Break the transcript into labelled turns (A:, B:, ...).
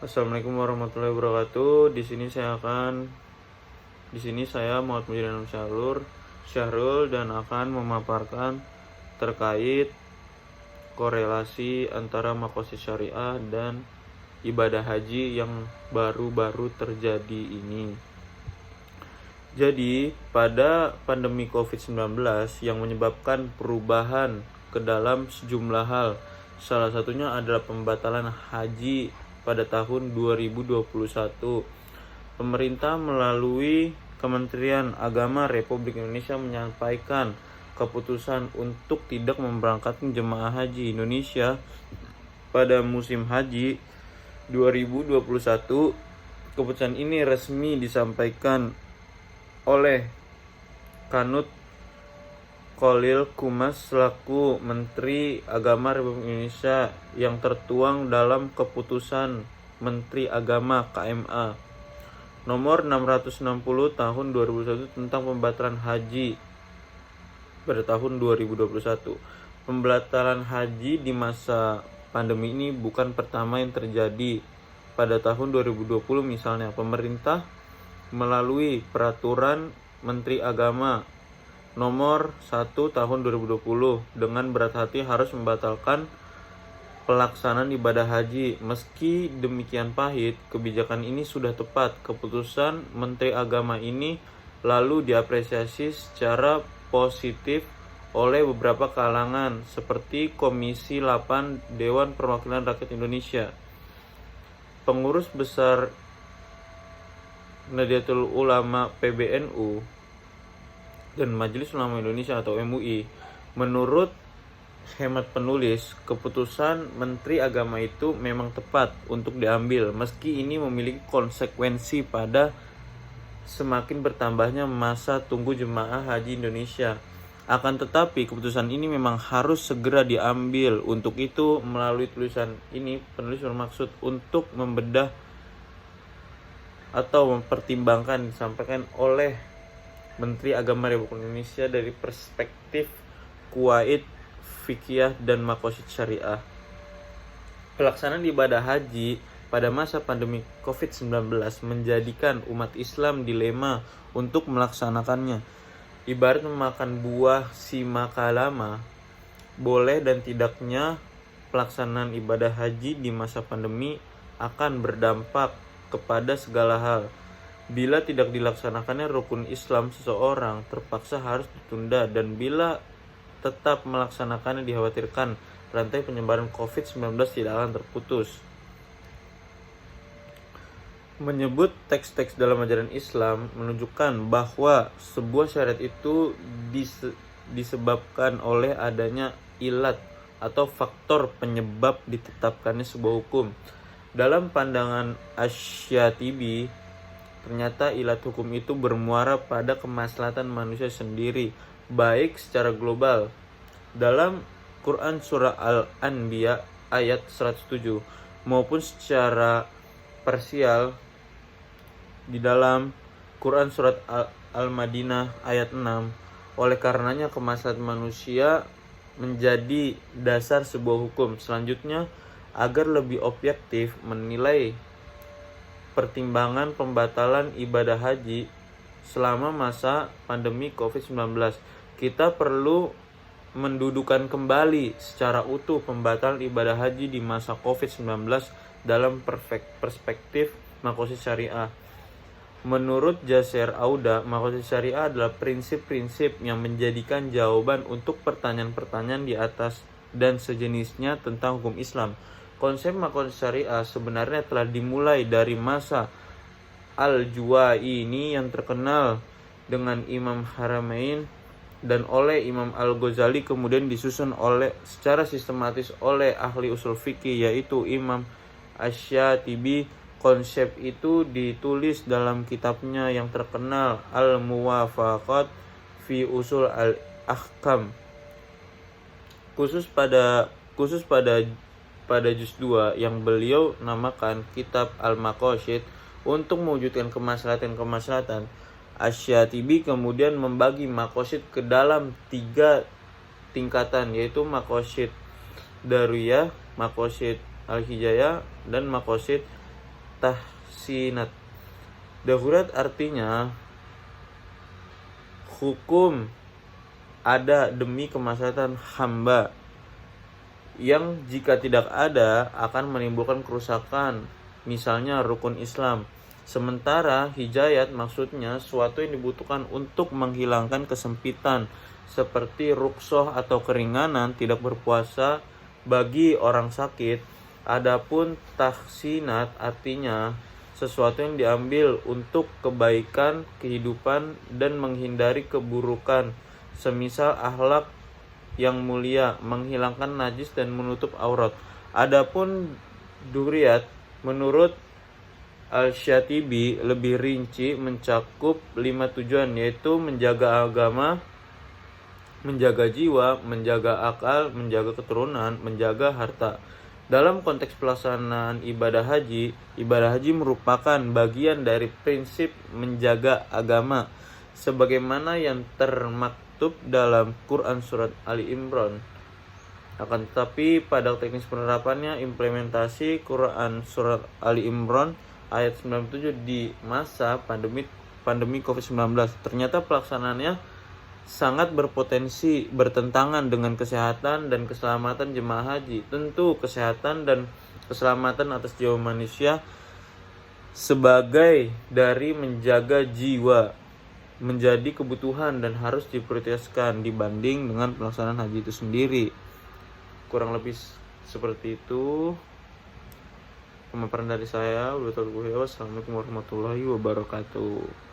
A: Assalamualaikum warahmatullahi wabarakatuh. Di sini saya Muhammad Mujadin Syahrul dan akan memaparkan terkait korelasi antara makosid syariah dan ibadah haji yang baru-baru terjadi ini. Jadi, pada pandemi COVID-19 yang menyebabkan perubahan ke dalam sejumlah hal, salah satunya adalah pembatalan haji pada tahun 2021. Pemerintah melalui Kementerian Agama Republik Indonesia menyampaikan keputusan untuk tidak memberangkatkan jemaah haji Indonesia pada musim haji 2021. Keputusan ini resmi disampaikan oleh Kanut Khalil Qumas selaku Menteri Agama Republik Indonesia yang tertuang dalam keputusan Menteri Agama KMA nomor 660 tahun 2021 tentang pembatalan haji pada tahun 2021. Pembatalan haji di masa pandemi ini bukan pertama yang terjadi. Pada tahun 2020 misalnya, pemerintah melalui peraturan Menteri Agama nomor 1 tahun 2020 dengan berat hati harus membatalkan pelaksanaan ibadah haji. Meski demikian pahit, kebijakan ini sudah tepat. Keputusan Menteri Agama ini lalu diapresiasi secara positif oleh beberapa kalangan seperti Komisi 8 Dewan Perwakilan Rakyat Indonesia. Pengurus besar Nahdlatul Ulama PBNU dan Majelis Ulama Indonesia atau MUI. Menurut hemat penulis, keputusan Menteri Agama itu memang tepat untuk diambil meski ini memiliki konsekuensi pada semakin bertambahnya masa tunggu jemaah haji Indonesia. Akan tetapi keputusan ini memang harus segera diambil. Untuk itu melalui tulisan ini penulis bermaksud untuk membedah atau mempertimbangkan disampaikan oleh Menteri Agama Republik Indonesia dari perspektif kuwait, fikih dan makosid syariah. Pelaksanaan ibadah haji pada masa pandemi COVID-19 menjadikan umat Islam dilema untuk melaksanakannya. Ibarat memakan buah si makalama, boleh dan tidaknya pelaksanaan ibadah haji di masa pandemi akan berdampak kepada segala hal. Bila tidak dilaksanakannya rukun Islam seseorang terpaksa harus ditunda, dan bila tetap melaksanakannya dikhawatirkan rantai penyebaran COVID-19 tidak akan terputus. Menyebut teks-teks dalam ajaran Islam menunjukkan bahwa sebuah syariat itu disebabkan oleh adanya ilat atau faktor penyebab ditetapkannya sebuah hukum. Dalam pandangan Asy-Syatibi, ternyata ilat hukum itu bermuara pada kemaslahatan manusia sendiri, baik secara global. Dalam Quran Surah Al-Anbiya ayat 107 maupun secara parsial di dalam Quran Surat Al-Madinah ayat 6. Oleh karenanya kemaslahatan manusia menjadi dasar sebuah hukum. Selanjutnya, agar lebih objektif menilai pertimbangan pembatalan ibadah haji selama masa pandemi COVID-19, kita perlu mendudukan kembali secara utuh pembatalan ibadah haji di masa COVID-19 dalam perspektif makosid syariah. Menurut Jaser Auda, makosid syariah adalah prinsip-prinsip yang menjadikan jawaban untuk pertanyaan-pertanyaan di atas dan sejenisnya tentang hukum Islam. Konsep makosid syariah sebenarnya telah dimulai dari masa Al-Juwaini yang terkenal dengan Imam Haramain dan oleh Imam Al-Ghazali, kemudian disusun secara sistematis oleh ahli usul fikih yaitu Imam Asy-Syatibi. Konsep itu ditulis dalam kitabnya yang terkenal Al-Muwafaqat fi Usul Al-Ahkam. Khusus pada juz 2 yang beliau namakan Kitab Al-Maqasid. Untuk mewujudkan kemaslahatan, Asy-Syatibi kemudian membagi maqasid ke dalam 3 tingkatan, yaitu maqasid daruriyah, maqasid al-hijayah, dan maqasid tahsinat. Darurat artinya hukum ada demi kemaslahatan hamba yang jika tidak ada akan menimbulkan kerusakan, misalnya rukun Islam. Sementara hidayat maksudnya suatu yang dibutuhkan untuk menghilangkan kesempitan seperti ruksoh atau keringanan tidak berpuasa bagi orang sakit. Adapun tahsinat artinya sesuatu yang diambil untuk kebaikan kehidupan dan menghindari keburukan, semisal akhlak yang mulia, menghilangkan najis dan menutup aurat. Adapun duriyat menurut Al-Syatibi lebih rinci mencakup 5 tujuan, yaitu menjaga agama, menjaga jiwa, menjaga akal, menjaga keturunan, menjaga harta. Dalam konteks pelaksanaan ibadah haji merupakan bagian dari prinsip menjaga agama sebagaimana yang termaktub dalam Quran surat Ali Imran. Akan tetapi pada teknis penerapannya implementasi Quran surat Ali Imran ayat 97 di masa pandemi COVID-19 ternyata pelaksanaannya sangat berpotensi bertentangan dengan kesehatan dan keselamatan jemaah haji. Tentu kesehatan dan keselamatan atas jiwa manusia sebagai dari menjaga jiwa menjadi kebutuhan dan harus diprioritaskan dibanding dengan pelaksanaan haji itu sendiri. Kurang lebih seperti itu pemaparan dari saya. Wassalamualaikum warahmatullahi wabarakatuh.